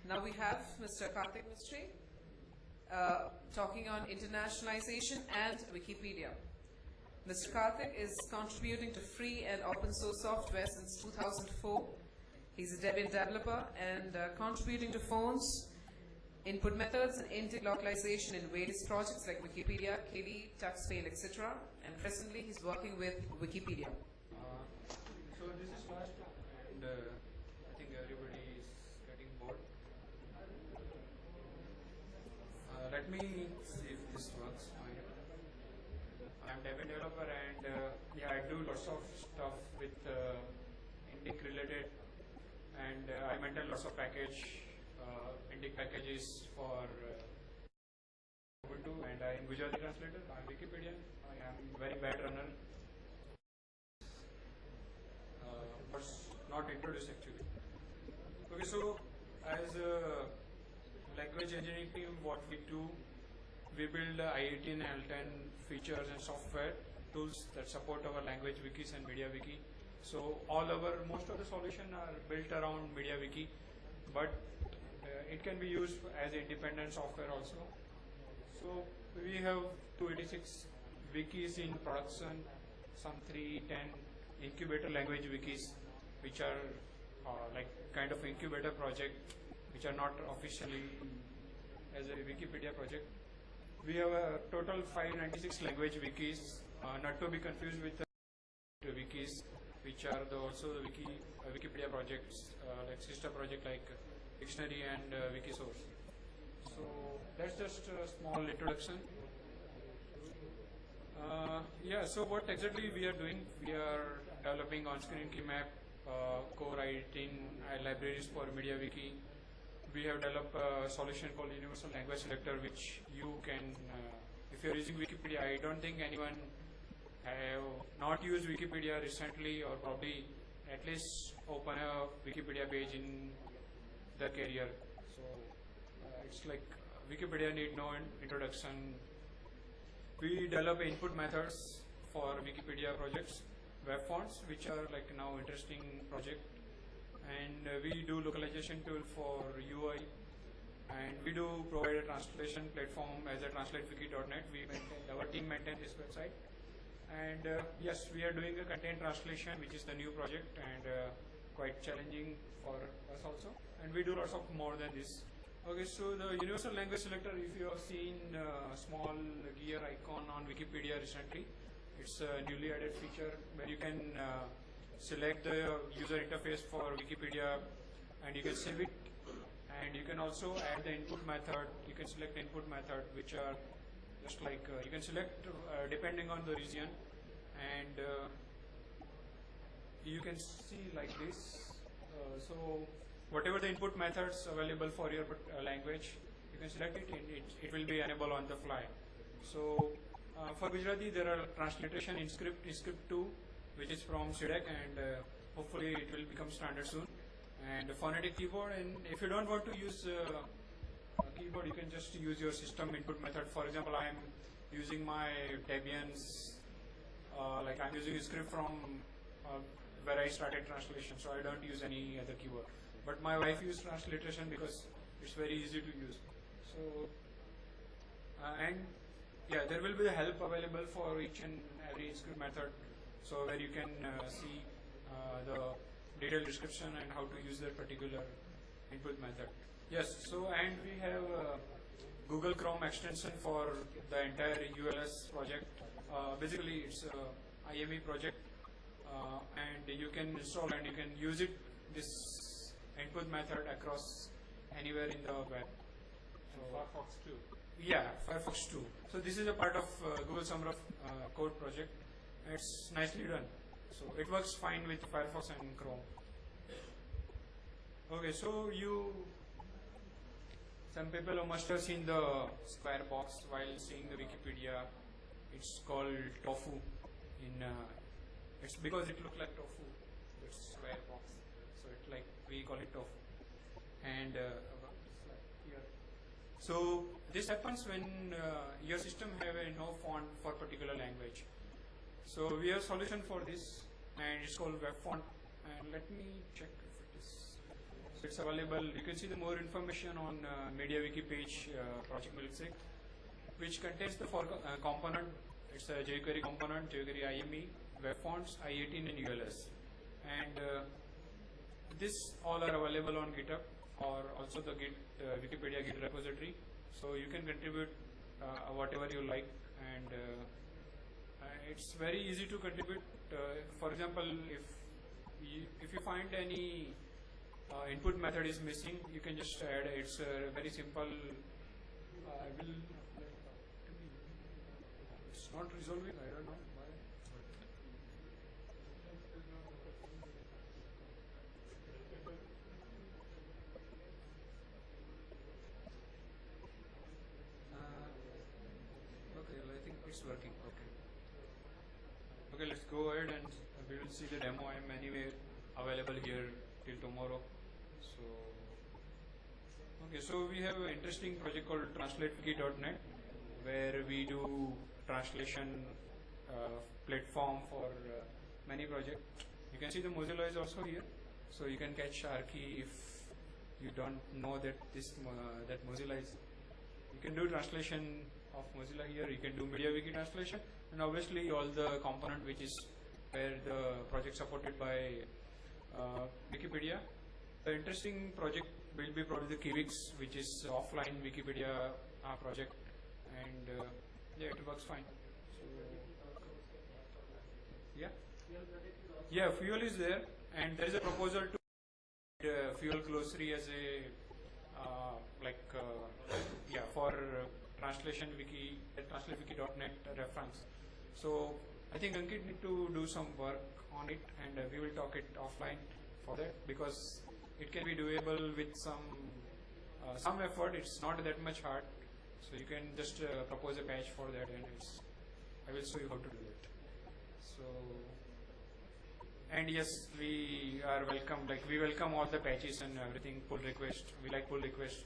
Now we have Mr. Karthik Mistry talking on internationalization and Wikipedia. Mr. Karthik is contributing to free and open source software since 2004. He's a Debian developer and contributing to phones, input methods and intake localization in various projects like Wikipedia, KDE, TuxFail, etc. And presently he's working with Wikipedia. So this is last and I think everybody is getting bored. Let me see if this works fine. I'm Debian developer and yeah, I do lots of stuff with Indic related and I maintain lots of Indic packages for Ubuntu and I am Gujarati translator, I'm Wikipedian, I am very bad runner. Was not introduced actually. Okay, so as a language engineering team, what we do, we build IE18 and L10 features and software tools that support our language wikis and MediaWiki. So most of the solutions are built around MediaWiki, but it can be used as independent software also. So we have 286 wikis in production, some 310 incubator language wikis, which are like kind of incubator project, which are not officially as a Wikipedia project. We have a total 596 language wikis, not to be confused with the wikis, which are also the Wikipedia projects, like sister project like Dictionary and Wikisource. So that's just a small introduction. Yeah, so what exactly we are doing? We are developing on-screen key map, core IE18 libraries for MediaWiki. We have developed a solution called Universal Language Selector, which you can, if you're using Wikipedia, I don't think anyone have not used Wikipedia recently or probably at least open a Wikipedia page in the career. So it's like Wikipedia need no introduction. We develop input methods for Wikipedia projects, web fonts, which are like now interesting project, and we do localization tool for UI, and we do provide a translation platform as a translatewiki.net. Our team maintains this website, and yes, we are doing a content translation, which is the new project and quite challenging for us also, and we do lots of more than this. Okay, so the Universal Language Selector, if you have seen small gear icon on Wikipedia recently, it's a newly added feature where you can select the user interface for Wikipedia and you can save it, and you can also add the input method. You can select input method, which are just like you can select depending on the region, and you can see like this. So whatever the input methods available for your language, you can select it and it will be enabled on the fly. So for Gujarati, there are transliteration in script 2, which is from CDEC, and hopefully it will become standard soon. And phonetic keyboard, and if you don't want to use a keyboard, you can just use your system input method. For example, I am using my Debian's, like I'm using a script from where I started translation, so I don't use any other keyboard. But my wife uses transliteration because it's very easy to use. So, and yeah, there will be a help available for each and every script method, so where you can see the detailed description and how to use that particular input method. Yes, so and we have Google Chrome extension for the entire ULS project. Basically, it's a IME project, and you can install and you can use it, this input method, across anywhere in the web. So Firefox 2. Yeah, Firefox 2. So this is a part of Google Summer of Code project. It's nicely done. So it works fine with Firefox and Chrome. Okay, so some people must have seen the square box while seeing the Wikipedia. It's called tofu. It's because it looks like tofu. It's square box. So it's like we call it tofu. And here. So this happens when your system have no font for particular language. So we have a solution for this, and it's called web font. And let me check if it is. It's available. You can see the more information on MediaWiki page, Project Milkshake, which contains the four component. It's a jQuery component, jQuery IME, web fonts, I18 and ULS. And this all are available on GitHub or also the Wikipedia Git repository. So you can contribute whatever you like, and it's very easy to contribute. For example, if you find any input method is missing, you can just add. It's very simple. It's not resolving. I don't know why. Okay, well, I think it's working. Okay. Okay, let's go ahead and we will see the demo. I am anyway available here till tomorrow. So, okay, so we have an interesting project called TranslateWiki.net, where we do translation platform for many projects. You can see the Mozilla is also here, so you can catch Archie if you don't know that that Mozilla is. You can do translation of Mozilla here. You can do MediaWiki translation, and obviously all the component which is where the project supported by Wikipedia. The interesting project will be probably the Kivix, which is offline Wikipedia project, and yeah, it works fine. So, yeah, fuel is there, and there is a proposal to fuel glossary as a for translation wiki, TranslateWiki.net reference. So I think Ankit need to do some work on it, and we will talk it offline for that, because it can be doable with some effort. It's not that much hard, so you can just propose a patch for that, and I will show you how to do it. So, and yes, we are welcome. Like, we welcome all the patches and everything. Pull request. We like pull request.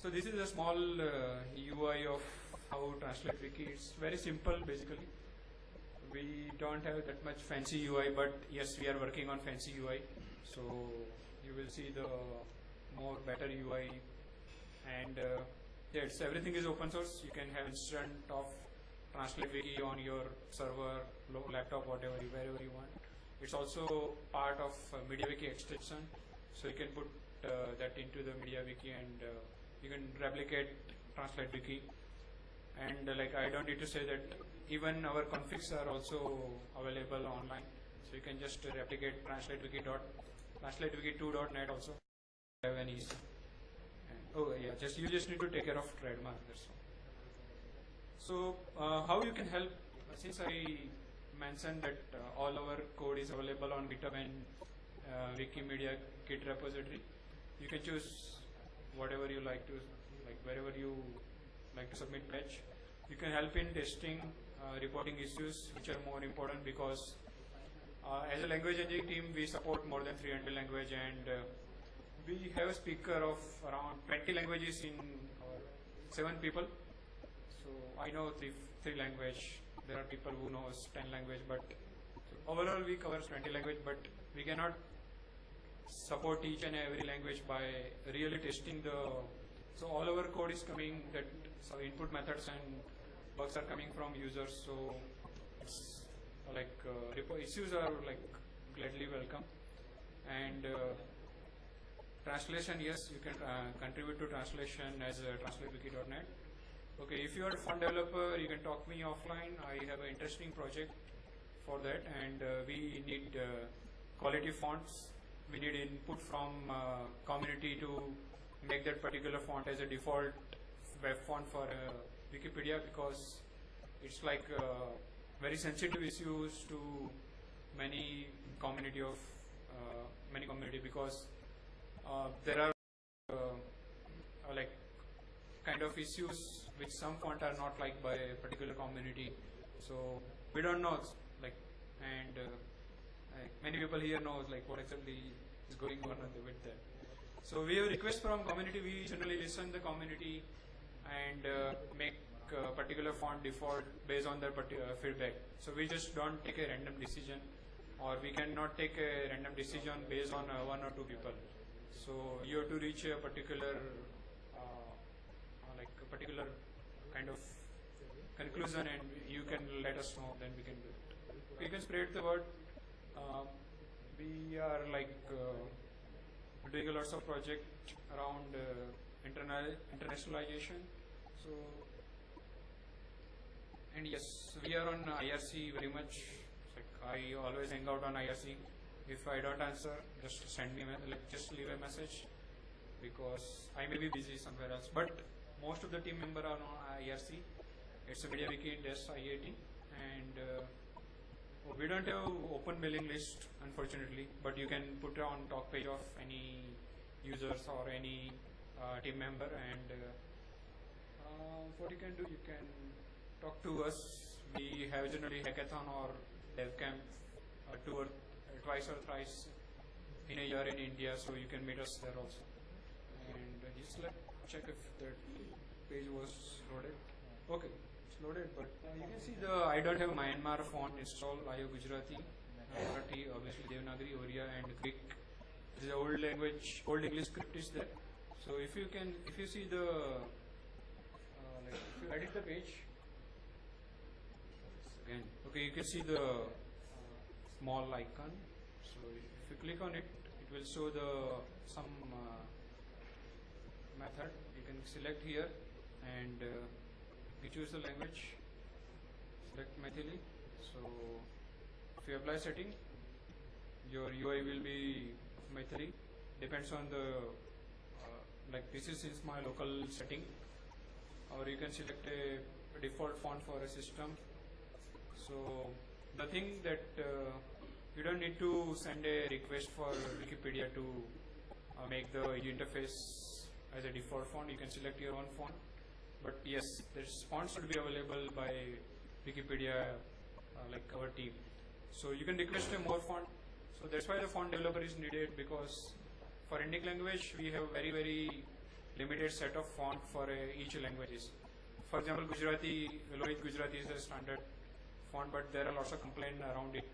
So this is a small UI of how TranslateWiki. It's very simple, basically. We don't have that much fancy UI, but yes, we are working on fancy UI. So you will see the more better UI, and yeah, everything is open source. You can have instant of TranslateWiki on your server, laptop, wherever you want. It's also part of MediaWiki extension, so you can put that into the MediaWiki, and you can replicate TranslateWiki. And like, I don't need to say that even our configs are also available online, so you can just replicate TranslateWiki2.net also. Have an easy. And, oh yeah, you just need to take care of trademark. That's all. So how you can help? Since I mentioned that all our code is available on GitHub and Wikimedia Git repository, you can choose whatever you like to, like wherever you like to submit patch. You can help in testing, reporting issues which are more important, because as a language engineering team we support more than 300 language, and we have a speaker of around 20 languages in 7 people. So I know three language. There are people who knows 10 language, but overall we cover 20 language, but we cannot support each and every language by really testing so all our code is coming that, so input methods and bugs are coming from users, so it's like issues are like gladly welcome. And translation, yes, you can contribute to translation as TranslateWiki.net. Okay, if you are a fund developer, you can talk to me offline. I have an interesting project for that, and we need quality fonts. We need input from community to make that particular font as a default web font for Wikipedia, because it's like very sensitive issues to many community, because there are like kind of issues which some font are not liked by a particular community. So we don't know, like, and many people here knows like what exactly is going on with that. So we have a request from community. We generally listen the community and make a particular font default based on their particular feedback. So we just don't take a random decision. or we cannot take a random decision based on one or two people. So you have to reach a particular like a particular kind of conclusion, and you can let us know, then we can do it. We can spread the word. We are like doing a lots of project around internationalization. So, and yes, we are on IRC very much. Like I always hang out on IRC. If I don't answer, just send me just leave a message, because I may be busy somewhere else. But most of the team member are on IRC. It's a MediaWiki Desk IAT, and we don't have open mailing list, unfortunately, but you can put it on talk page of any users or any team member, and what you can do, you can talk to us. We have generally hackathon or dev camp twice or thrice in a year in India, so you can meet us there also. And just check if that page was loaded. Okay, it's loaded, but you can see I don't have Myanmar font installed. I have Gujarati, Marathi, obviously Devanagari, Oriya, and Greek. This is old language, old English script is there. So if you see the if you edit the page again, okay, you can see the small icon. So if you click on it, it will show some method. You can select here, and you choose the language. Select Maithili. So if you apply setting, your UI will be Maithili. Depends on the like this is my local setting, or you can select a default font for a system. So the thing that you don't need to send a request for Wikipedia to make the interface as a default font. You can select your own font, but yes, this font should be available by Wikipedia, like our team. So you can request a more font. So that's why the font developer is needed, because for Indic language we have very limited set of font for each languages. For example, Gujarati, Lohit Gujarati is a standard font, but there are lots of complaints around it.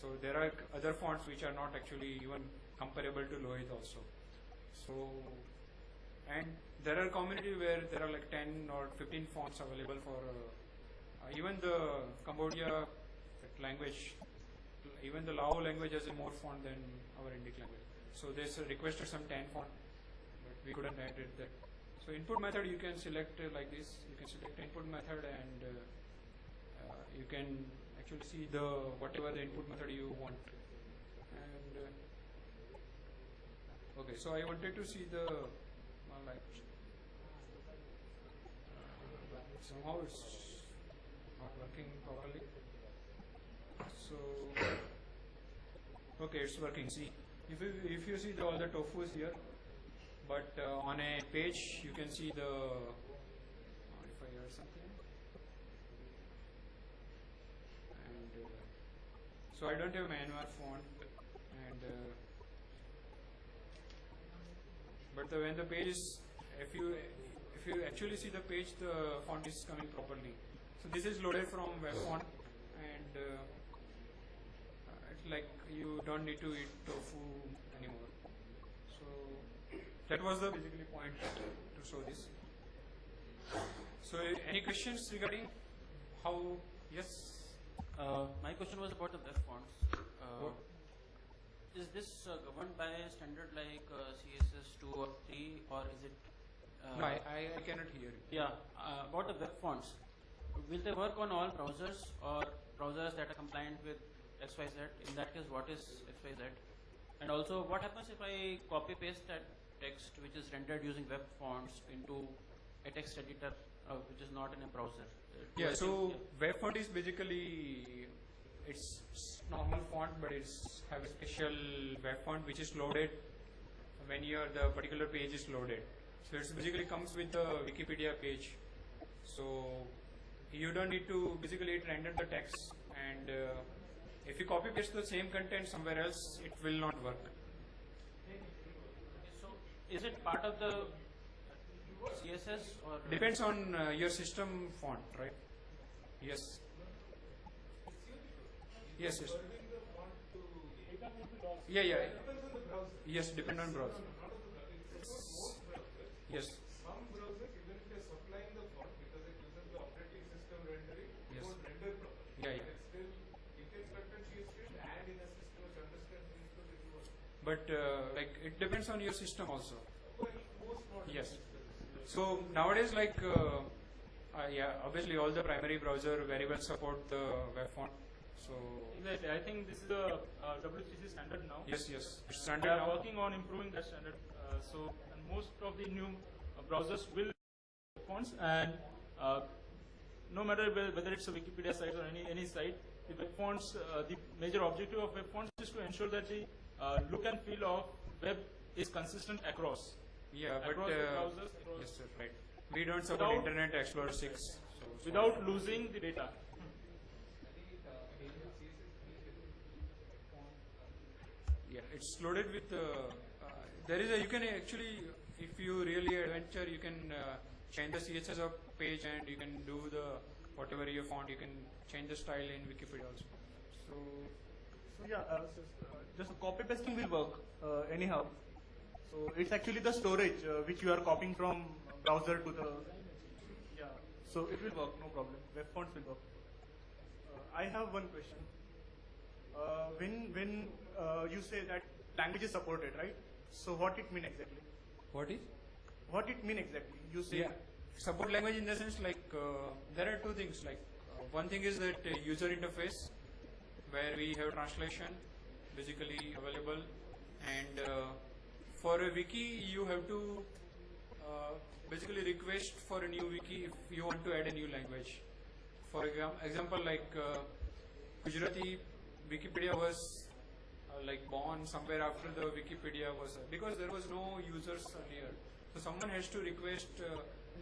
So there are other fonts which are not actually even comparable to Lohit also. So, and there are community where there are like 10 or 15 fonts available for even the Cambodia language, even the Lao language has a more font than our Indic language. So there's requested some 10 font, but we couldn't add it that. So input method you can select like this. You can select input method, and you can actually see whatever the input method you want. And okay, so I wanted to see the like somehow it's not working properly. So okay, it's working. See, if you see all the tofu is here, but on a page you can see the if I add something, and so I don't have Myanmar font, and but when the page is, if you actually see the page, the font is coming properly. So this is loaded from web font, and it's like you don't need to eat tofu anymore. So that was the basically point to show this. So any questions regarding how? Yes. My question was about the web fonts. Is this governed by a standard like CSS 2 or 3, or is it? No, I cannot hear you. Yeah, about the web fonts. Will they work on all browsers, or browsers that are compliant with XYZ? In that case, what is XYZ? And also, what happens if I copy paste that text which is rendered using web fonts into a text editor which is not in a browser? Yeah, so web font is basically it's normal font, but it's have a special web font which is loaded when the particular page is loaded. So it basically comes with the Wikipedia page. So you don't need to basically render the text, and if you copy paste the same content somewhere else, it will not work. So is it part of the CSS or? Depends on your system font, right? Yes. Yes, yes. Yeah, yeah. Yes, depend on browser. Yes. Some browsers, even if they're supplying the font because it uses the operating system rendering, it Yes. won't render properly. Yeah, And yeah. it's still, it gets content you still add in a system which understands things so it will work. But like it depends on your system also. Well, most modern Yes. systems. So nowadays, like, yeah, obviously all the primary browser very well support the web font. So Exactly. I think this is the W3C standard now. yes, yes, it's We standard are now. working on improving that standard. And most of the new browsers will fonts, and no matter whether it's a Wikipedia site or any site, the web fonts, the major objective of web fonts is to ensure that the look and feel of web is consistent across. Yeah, but Across the browsers, across- yes, sir, right. We don't support Without- Internet Explorer 6. So Without losing the data. yeah, it's loaded with. There is a you can actually, if you really adventure, you can change the CSS of page and you can do the whatever your font. You can change the style in Wikipedia also. So So yeah, just copy pasting will work anyhow. So it's actually the storage which you are copying from browser to the yeah. So it will work, no problem. Web fonts will work. I have one question. When you say that language is supported, right? So what it mean exactly? what is? What it mean exactly? You say Yeah, support language in the sense like there are two things. Like one thing is that user interface, where we have translation basically available, and for a wiki you have to basically request for a new wiki if you want to add a new language. For example, like Gujarati Wikipedia was like born somewhere after the Wikipedia was because there was no users earlier. So someone has to request.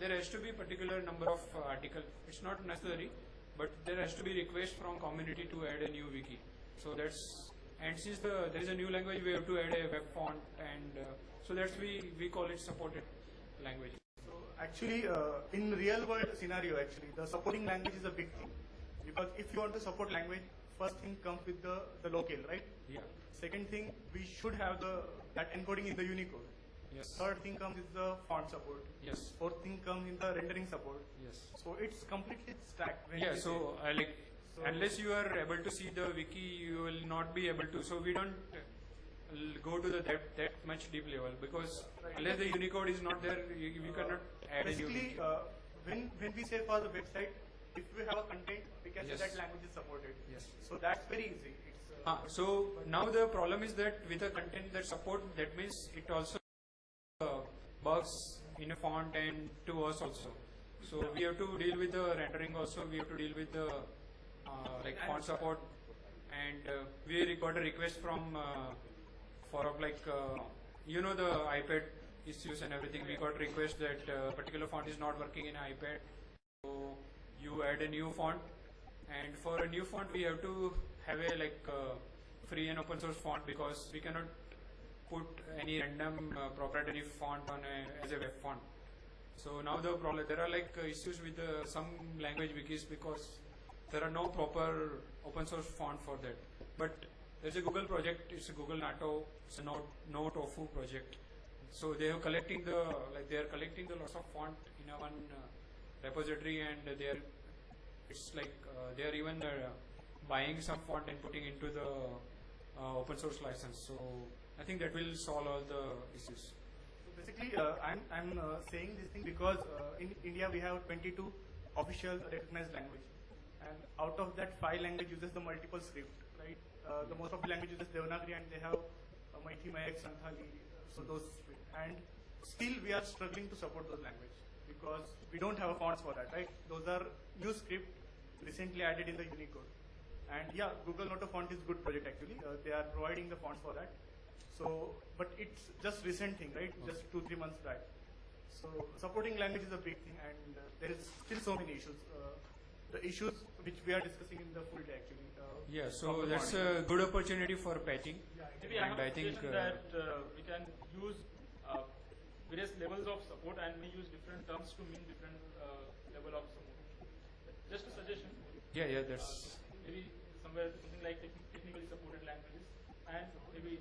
There has to be particular number of article. It's not necessary, but there has to be request from community to add a new wiki. So that's and since there is a new language, we have to add a web font, and so that's we call it supported language. So actually, in real world scenario, actually, the supporting language is a big thing because if you want to support language, first thing comes with the local, right? Yeah. Second thing, we should have that encoding in the Unicode. Yes. Third thing comes is the font support. Yes. Fourth thing comes in the rendering support. Yes. So it's completely stacked. When Yeah, we so say- like So- unless you are able to see the wiki, you will not be able to. So we don't go to that much deep level because unless the Unicode is not there, you cannot add a new basically, wiki. when we say for the website, if we have a content, we can Yes. say that language is supported. Yes. So that's very easy. It's So now the problem is that with the content that support, that means it also bugs in a font and to us also. So we have to deal with the rendering also. We have to deal with the like font support, and we got a request from for like the iPad issues and everything. We got request that particular font is not working in iPad. So you add a new font, and for a new font we have to have a like free and open source font because we cannot put any random proprietary font on as a web font. So now the problem, there are like issues with some language wikis because there are no proper open source font for that. But there's a Google project, it's a Google NATO, it's a no tofu project. So they are collecting the lots of font in a one repository, and it's like they are even buying some font and putting into the open source license. So I think that will solve all the issues. So basically, I'm saying this thing because in India we have 22 official recognized language, and out of that 5 language uses the multiple script, right? The most of the language uses Devanagari, and they have Maithi, Mayak, Santhali, so those script. And still we are struggling to support those language because we don't have a fonts for that, right? Those are new script recently added in the Unicode. And yeah, Google Noto font is good project actually. They are providing the fonts for that. So, but it's just recent thing, right? Just 2-3 months back. So supporting language is a big thing, and there is still so many issues. The issues which we are discussing in the full day actually. Yeah, from so the that's morning. a good opportunity for patching. Maybe I have And a I think suggestion that we can use various levels of support, and we use different terms to mean different level of support. Just a suggestion. yeah, that's Maybe somewhere something like technically supported languages, and maybe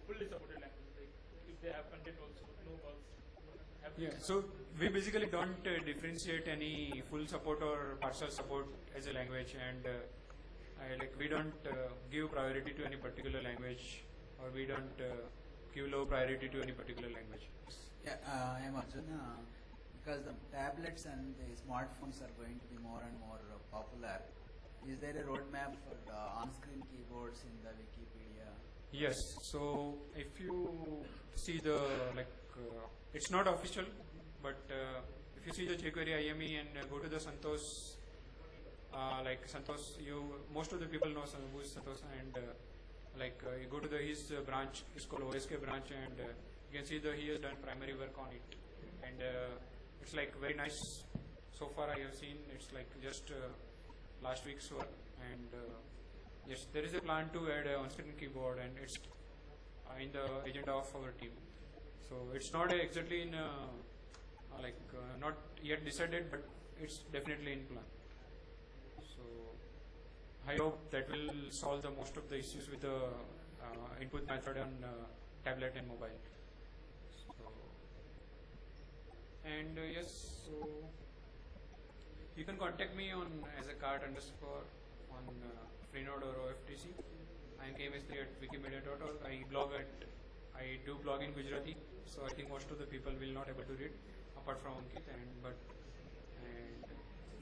fully supported language. Like if they have content also, no bugs. Yeah, so we basically don't differentiate any full support or partial support as a language, and we don't give priority to any particular language, or we don't give low priority to any particular language. Yeah, I am Arjun. Because the tablets and the smartphones are going to be more and more popular, is there a roadmap for the on-screen keyboards in the Wikipedia? Yes, so if you see the it's not official, but if you see the jQuery IME and go to the Santosh, Santosh, most of the people know who is Santosh, and you go to his branch, it's called OSK branch, and you can see that he has done primary work on it, and it's like very nice. So far I have seen it's like just last week's work, and yes, there is a plan to add an on-screen keyboard, and it's in the agenda of our team. So it's not exactly in not yet decided, but it's definitely in plan. So I hope that will solve the most of the issues with the input method on tablet and mobile. So, and yes, so you can contact me on as a cart underscore on Freenode or OFTC. I am KMS3 at wikimedia.org. I do blog in Gujarati, so I think most of the people will not able to read, apart from Ankit.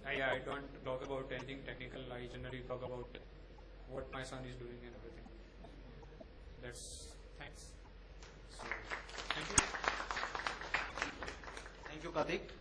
I don't blog about anything technical. I generally blog about what my son is doing and everything. Thanks. So, thank you. Thank you, Karthik.